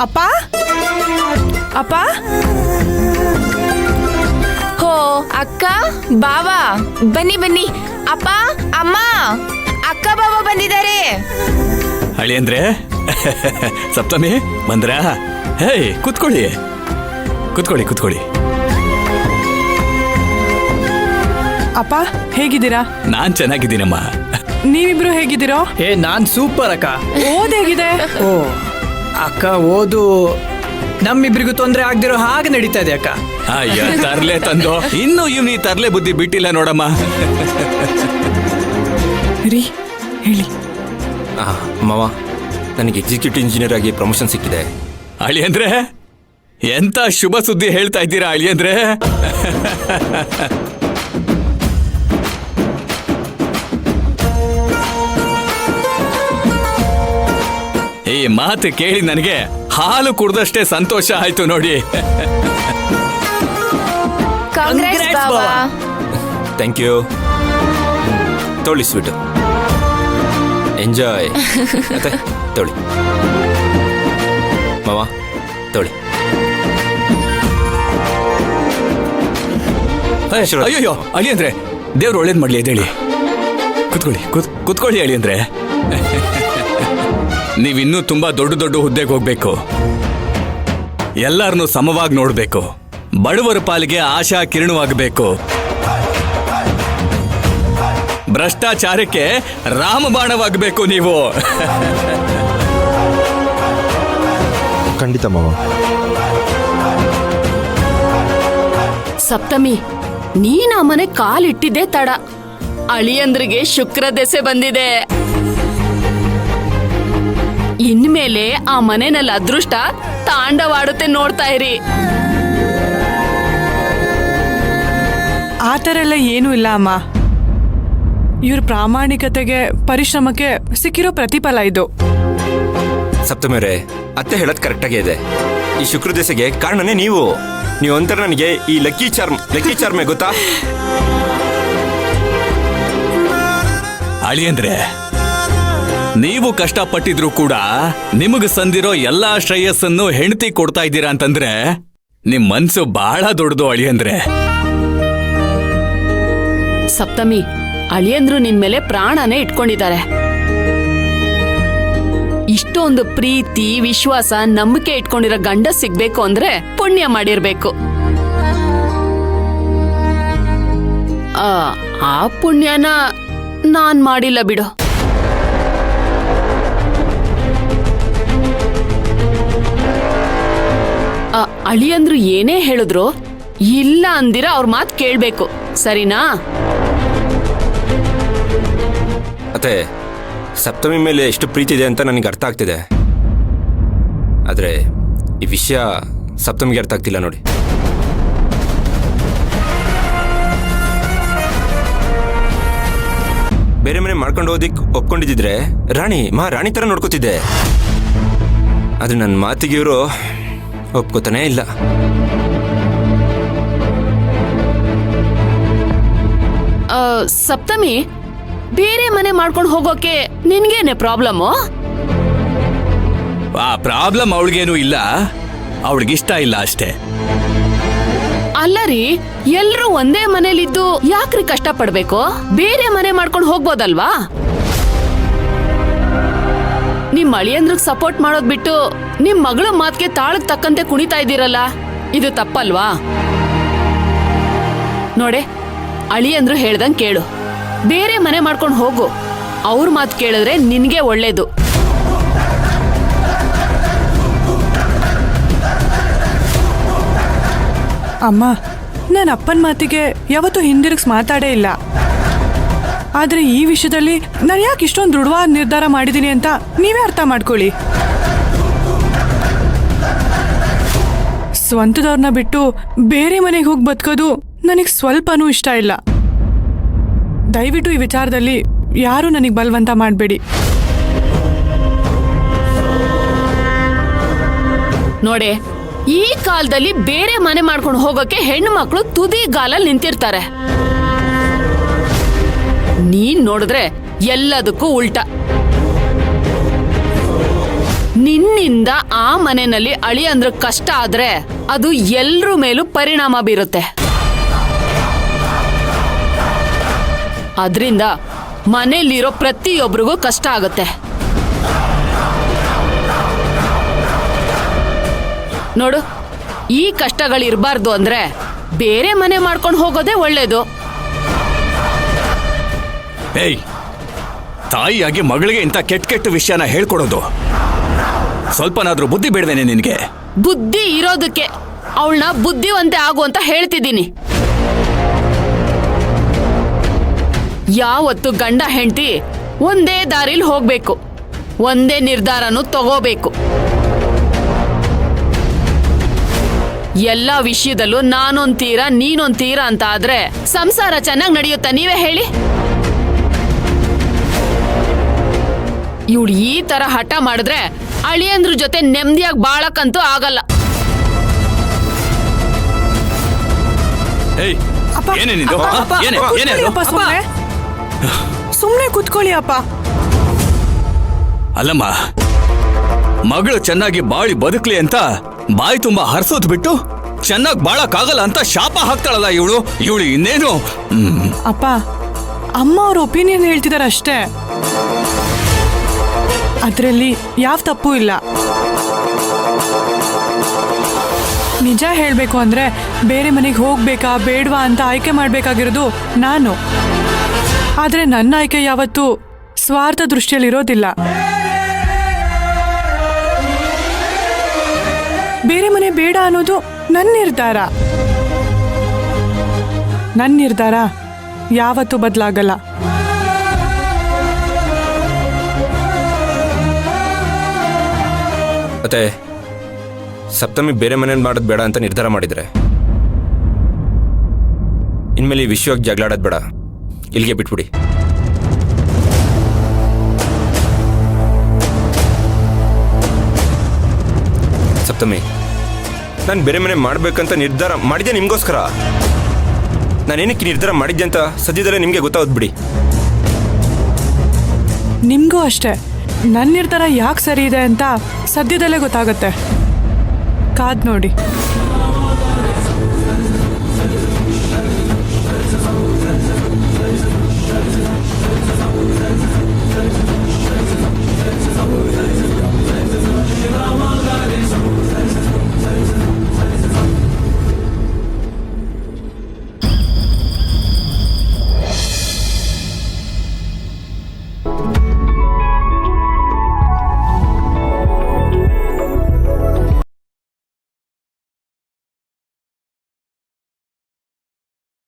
ಅಪ್ಪ ಅಪ್ಪ ಹೋ ಅಕ್ಕ ಬಾವಾ ಬನ್ನಿ ಬನ್ನಿ. ಅಪ್ಪ ಅಮ್ಮ ಅಕ್ಕ ಬಾವ ಬಂದಿದ್ದಾರೆ. ಹಳಿ ಅಂದ್ರೆ ಸಪ್ತಮಿ ಬಂದ್ರಾ? ಹೇ ಕೂತ್ಕೊಳ್ಳಿ ಕೂತ್ಕೊಳ್ಳಿ ಕೂತ್ಕೊಳ್ಳಿ. ಅಪ್ಪ ಹೇಗಿದ್ದೀರಾ? ನಾನ್ ಚೆನ್ನಾಗಿದ್ದೀನಮ್ಮ. ನೀವಿಬ್ರು ಹೇಗಿದ್ದೀರೋ? ನಾನ್ ಸೂಪರ್ ಅಕ್ಕ. ಓದ್ ಹೇಗಿದೆ? ಓ ಅಕ್ಕ, ಓದು ನಮ್ಮಿಬ್ರಿಗೂ ತೊಂದ್ರೆ ಆಗ್ದಿರೋ ಹಾಗೆ ನಡೀತಾ ಇದೆ ಅಕ್ಕ. ಅಯ್ಯ ತರ್ಲೆ ತಂದು ಇನ್ನು ಇವ್ನಿ ತರ್ಲೆ ಬುದ್ಧಿ ಬಿಟ್ಟಿಲ್ಲ ನೋಡಮ್ಮ. ರೀ ಹೇಳಿ. ಮಾವ, ನನಗೆ ಎಕ್ಸಿಕ್ಯೂಟಿವ್ ಇಂಜಿನಿಯರ್ ಆಗಿ ಪ್ರಮೋಷನ್ ಸಿಕ್ಕಿದೆ. ಅಳಿ ಅಂದ್ರೆ ಎಂತ ಶುಭ ಸುದ್ದಿ ಹೇಳ್ತಾ ಇದ್ದೀರಾ ಅಳಿ ಅಂದ್ರೆ? ಈ ಮಾತು ಕೇಳಿ ನನಗೆ ಹಾಲು ಕುಡ್ದಷ್ಟೇ ಸಂತೋಷ ಆಯ್ತು ನೋಡಿ. ಕಾಂಗ್ರೆಸ್ ಬಾವಾ. Thank you. ತೊಳಿ ಸ್ವೀಟು, ಎಂಜಾಯ್. ಮತ್ತೆ ತೊಳಿ ಮಾವ, ತೊಳಿ. ಅಯ್ಯೋ ಅಳಿ ಅಂದ್ರೆ ದೇವ್ರು ಒಳ್ಳೇದ್ ಮಾಡ್ಲಿ ಎದ್ದೇಳಿ. ಕುತ್ಕೊಳ್ಳಿ ಕುತ್ಕೊಳ್ಳಿ ಅಳಿ ಅಂದ್ರೆ. ನೀವಿನ್ನೂ ತುಂಬಾ ದೊಡ್ಡ ದೊಡ್ಡ ಹುದ್ದೆಗೆ ಹೋಗ್ಬೇಕು. ಎಲ್ಲರನ್ನೂ ಸಮವಾಗಿ ನೋಡ್ಬೇಕು. ಬಡವರ ಪಾಲಿಗೆ ಆಶಾ ಕಿರಣವಾಗಬೇಕು. ಭ್ರಷ್ಟಾಚಾರಕ್ಕೆ ರಾಮಬಾಣವಾಗಬೇಕು ನೀವು. ಖಂಡಿತ ಮಾವ. ಸಪ್ತಮಿ, ನೀನ್ ಆ ಮನೆ ಕಾಲಿಟ್ಟಿದ್ದೆ ತಡ. ಅಳಿಯಂದ್ರಿಗೆ ಶುಕ್ರ ದೆಸೆ ಬಂದಿದೆ. ಇನ್ಮೇಲೆ ಆ ಮನೆಯಲ್ಲಿ ಅದೃಷ್ಟ ತಾಂಡವಾಡುತ್ತೆ, ನೋಡ್ತಾ ಇರಿ. ಆ ಥರ ಎಲ್ಲ ಏನೂ ಇಲ್ಲ ಅಮ್ಮ. ಇವ್ರ ಪ್ರಾಮಾಣಿಕತೆಗೆ ಪರಿಶ್ರಮಕ್ಕೆ ಸಿಕ್ಕಿರೋ ಪ್ರತಿಫಲ ಇದು. ಸಪ್ತಮಿಯವರೇ, ಅತ್ತೆ ಹೇಳೋದು ಕರೆಕ್ಟಾಗೇ ಇದೆ. ಈ ಶುಕ್ರ ದೆಸೆಗೆ ಕಾರಣನೇ ನೀವು ಒಂಥರ ನನಗೆ ಈ ಲಕ್ಕಿ ಚಾರ್ಮೆ ಗೊತ್ತಾ? ಅಳಿ ಅಂದ್ರೆ ನೀವು ಕಷ್ಟಪಟ್ಟಿದ್ರು ಕೂಡ ನಿಮಗ್ ಸಂದಿರೋ ಎಲ್ಲಾ ಶ್ರೇಯಸ್ಸನ್ನು ಹೆಂಡತಿ ಕೊಡ್ತಾ ಇದ್ದೀರಾ ಅಂತಂದ್ರೆ ನಿಮ್ ಮನ್ಸು ಬಹಳ ದೊಡ್ಡದು ಅಳಿ ಅಂದ್ರೆ. ಸಪ್ತಮಿ, ಅಳಿಯಂದ್ರು ನಿನ್ ಮೇಲೆ ಪ್ರಾಣನೇ ಇಟ್ಕೊಂಡಿದ್ದಾರೆ. ಇಷ್ಟೊಂದು ಪ್ರೀತಿ, ವಿಶ್ವಾಸ, ನಂಬಿಕೆ ಇಟ್ಕೊಂಡಿರೋ ಗಂಡ ಸಿಗ್ಬೇಕು ಅಂದ್ರೆ ಪುಣ್ಯ ಮಾಡಿರ್ಬೇಕು. ಆ ಪುಣ್ಯನ ನಾನ್ ಮಾಡಿಲ್ಲ ಬಿಡು. ಅಳಿಯಂದ್ರು ಏನೇ ಹೇಳಿದ್ರು ಇಲ್ಲ ಅಂದಿರ ಅವ್ರ ಮಾತು ಕೇಳ್ಬೇಕು, ಸರಿನಾ? ಅತ್ತೆ, ಸಪ್ತಮಿ ಮೇಲೆ ಎಷ್ಟು ಪ್ರೀತಿ ಇದೆ ಅಂತ ನನಗೆ ಅರ್ಥ ಆಗ್ತಿದೆ. ಆದರೆ ಈ ವಿಷಯ ಸಪ್ತಮಿಗೆ ಅರ್ಥ ಆಗ್ತಿಲ್ಲ ನೋಡಿ. ಬೇರೆ ಮನೆ ಮಾಡ್ಕೊಂಡು ಹೋದಿಕ್ ಒಪ್ಕೊಂಡಿದ್ದಿದ್ರೆ ರಾಣಿ ಥರ ನೋಡ್ಕೋತಿದ್ದೆ. ಆದರೆ ನನ್ನ ಮಾತಿಗೆ ಇವರು ಒಪ್ಕೋತಾನೇ ಇಲ್ಲ. ಸಪ್ತಮಿ, ಬೇರೆ ಮನೆ ಮಾಡ್ಕೊಂಡು ಹೋಗೋಕೆ ನಿನ್ಗೇನೆ ಪ್ರಾಬ್ಲಮ್ಮು? ಆ ಪ್ರಾಬ್ಲಮ್ ಅವಳಿಗೇನು ಇಲ್ಲ, ಅವಳಿಗಿಷ್ಟ ಇಲ್ಲ ಅಷ್ಟೇ. ಅಲ್ಲ ರೀ, ಎಲ್ರೂ ಒಂದೇ ಮನೇಲಿದ್ದು ಯಾಕ್ರಿ ಕಷ್ಟ ಪಡ್ಬೇಕು? ಬೇರೆ ಮನೆ ಮಾಡ್ಕೊಂಡು ಹೋಗ್ಬೋದಲ್ವಾ? ನಿಮ್ ಅಳಿಯಂದ್ರಿಗೆ ಸಪೋರ್ಟ್ ಮಾಡೋದ್ ಬಿಟ್ಟು ನಿಮ್ ಮಗಳ ಮಾತ್ಗೆ ತಾಳಕ್ ತಕ್ಕಂತೆ ಕುಣಿತಾ ಇದ್ದೀರಲ್ಲ, ಇದು ತಪ್ಪಲ್ವಾ? ನೋಡೆ, ಅಳಿಯಂದ್ರು ಹೇಳ್ದಂಗ್ ಕೇಳು, ಬೇರೆ ಮನೆ ಮಾಡ್ಕೊಂಡು ಹೋಗು. ಅವ್ರ ಮಾತು ಕೇಳಿದ್ರೆ ನಿನ್ಗೆ ಒಳ್ಳೇದು. ಅಮ್ಮ, ನನ್ನ ಅಪ್ಪನ ಮಾತಿಗೆ ಯಾವತ್ತೂ ಹಿಂದಿರುಗಿಸ್ ಮಾತಾಡೇ ಇಲ್ಲ. ಆದರೆ ಈ ವಿಷಯದಲ್ಲಿ ನಾನು ಯಾಕೆ ಇಷ್ಟೊಂದು ದೃಢವಾದ ನಿರ್ಧಾರ ಮಾಡಿದ್ದೀನಿ ಅಂತ ನೀವೇ ಅರ್ಥ ಮಾಡ್ಕೊಳ್ಳಿ. ಸ್ವಂತದವ್ರನ್ನ ಬಿಟ್ಟು ಬೇರೆ ಮನೆಗೆ ಹೋಗಿ ಬದುಕೋದು ನನಗೆ ಸ್ವಲ್ಪನೂ ಇಷ್ಟ ಇಲ್ಲ. ದಯವಿಟ್ಟು ಈ ವಿಚಾರದಲ್ಲಿ ಯಾರೂ ನನಗೆ ಬಲವಂತ ಮಾಡಬೇಡಿ. ನೋಡೆ, ಈ ಕಾಲದಲ್ಲಿ ಬೇರೆ ಮನೆ ಮಾಡ್ಕೊಂಡು ಹೋಗೋಕೆ ಹೆಣ್ಣು ಮಕ್ಕಳು ತುದಿ ಗಾಲಲ್ಲಿ ನಿಂತಿರ್ತಾರೆ. ನೀನ್ ನೋಡಿದ್ರೆ ಎಲ್ಲದಕ್ಕೂ ಉಲ್ಟಾ. ನಿನ್ನಿಂದ ಆ ಮನೆಯಲ್ಲಿ ಅಳಿಯಂದ್ರ ಕಷ್ಟ ಆದ್ರೆ ಅದು ಎಲ್ರ ಮೇಲೂ ಪರಿಣಾಮ ಬೀರುತ್ತೆ. ಅದ್ರಿಂದ ಮನೆಯಲ್ಲಿರೋ ಪ್ರತಿಯೊಬ್ಬರಿಗೂ ಕಷ್ಟ ಆಗುತ್ತೆ. ನೋಡು, ಈ ಕಷ್ಟಗಳಿರ್ಬಾರ್ದು ಅಂದ್ರೆ ಬೇರೆ ಮನೆ ಮಾಡ್ಕೊಂಡು ಹೋಗೋದೇ ಒಳ್ಳೇದು. ಏಯ್, ತಾಯಿಯಾಗಿ ಮಗಳಿಗೆ ಇಂಥ ಕೆಟ್ಟ ಕೆಟ್ಟ ವಿಷಯನ ಹೇಳ್ಕೊಡೋದು ಸ್ವಲ್ಪನಾದ್ರೂ ಬುದ್ಧಿ ಬೇಡವೇನೆ ನಿನಗೆ? ಬುದ್ಧಿ ಇರೋದಕ್ಕೆ ಅವಳನ್ನ ಬುದ್ಧಿವಂತೆ ಆಗು ಅಂತ ಹೇಳ್ತಿದ್ದೀನಿ. ಯಾವತ್ತು ಗಂಡ ಹೆಂಡತಿ ಒಂದೇ ದಾರಿಲಿ ಹೋಗ್ಬೇಕು, ಒಂದೇ ನಿರ್ಧಾರನು ತಗೋಬೇಕು. ಎಲ್ಲ ವಿಷಯದಲ್ಲೂ ನಾನೊಂದ್ ನೀನೊಂದ್ ಅಂತ ಆದ್ರೆ ಸಂಸಾರ ಚೆನ್ನಾಗಿ ನಡೆಯುತ್ತಾ? ನೀವೇ ಹೇಳಿ. ಇವಳು ಈ ತರ ಹಠ ಮಾಡಿದ್ರೆ ಅಳಿಯಂದ್ರ ಜೊತೆ ನೆಮ್ಮದಿಯಾಗಿ ಬಾಳಕ್ಕಂತೂ ಆಗಲ್ಲ. ಏಯ್, ಅಪ್ಪ, ಏನೇನಿದು? ಅಪ್ಪ, ಅಪ್ಪ, ಏನೇ ಕೂತ್ಕೊಳ್ಳಿ ಏನೇದು? ಅಪ್ಪ, ಸುಮ್ನೆ ಕೂತ್ಕೊಳ್ಳಿ ಅಪ್ಪ. ಅಲ್ಲಮ್ಮ, ಮಗಳು ಚೆನ್ನಾಗಿ ಬಾಳಿ ಬದುಕ್ಲಿ ಅಂತ ಬಾಯಿ ತುಂಬಾ ಹರ್ಸೋದ್ ಬಿಟ್ಟು ಚೆನ್ನಾಗಿ ಬಾಳಕ್ಕಾಗಲ್ಲ ಅಂತ ಶಾಪ ಹಾಕ್ತಾಳಲ್ಲ ಇವಳು ಇನ್ನೇನು? ಅಪ್ಪ, ಅಮ್ಮ ಅವ್ರ ಒಪಿನಿಯನ್ ಹೇಳ್ತಿದಾರೆ ಅಷ್ಟೇ, ಅದ್ರಲ್ಲಿ ಯಾವ ತಪ್ಪು ಇಲ್ಲ. ನಿಜ ಹೇಳ್ಬೇಕು ಅಂದ್ರೆ ಬೇರೆ ಮನೆಗೆ ಹೋಗ್ಬೇಕಾ ಬೇಡವಾ ಅಂತ ಆಯ್ಕೆ ಮಾಡ್ಬೇಕಾಗಿರೋದು ನಾನು. ಆದ್ರೆ ನನ್ನ ಆಯ್ಕೆ ಯಾವತ್ತೂ ಸ್ವಾರ್ಥ ದೃಷ್ಟಿಯಲ್ಲಿರೋದಿಲ್ಲ. ಬೇರೆ ಮನೆ ಬೇಡ ಅನ್ನೋದು ನನ್ನ ನಿರ್ಧಾರ. ನನ್ನ ನಿರ್ಧಾರ ಯಾವತ್ತೂ ಬದಲಾಗಲ್ಲ. ಮತ್ತೆ ಸಪ್ತಮಿ ಬೇರೆ ಮನೇಲಿ ಮಾಡೋದು ಬೇಡ ಅಂತ ನಿರ್ಧಾರ ಮಾಡಿದ್ರೆ ಇನ್ಮೇಲೆ ಈ ವಿಷಯವಾಗಿ ಜಗಳಾಡೋದು ಬೇಡ, ಇಲ್ಲಿಗೆ ಬಿಟ್ಬಿಡಿ. ಸಪ್ತಮಿ, ನಾನು ಬೇರೆ ಮನೆ ಮಾಡ್ಬೇಕಂತ ನಿರ್ಧಾರ ಮಾಡಿದ್ದೆ ನಿಮಗೋಸ್ಕರ. ನಾನೇನಕ್ಕೆ ನಿರ್ಧಾರ ಮಾಡಿದ್ದೆ ಅಂತ ಸದ್ಯದಲ್ಲೇ ನಿಮಗೆ ಗೊತ್ತಾಗೋದು ಬಿಡಿ. ನಿಮ್ಗೂ ಅಷ್ಟೇ, ನನ್ನ ನಿರ್ಧಾರ ಯಾಕೆ ಸರಿ ಇದೆ ಅಂತ ಸದ್ಯದಲ್ಲೇ ಗೊತ್ತಾಗತ್ತೆ. ಕಾದ್ ನೋಡಿ.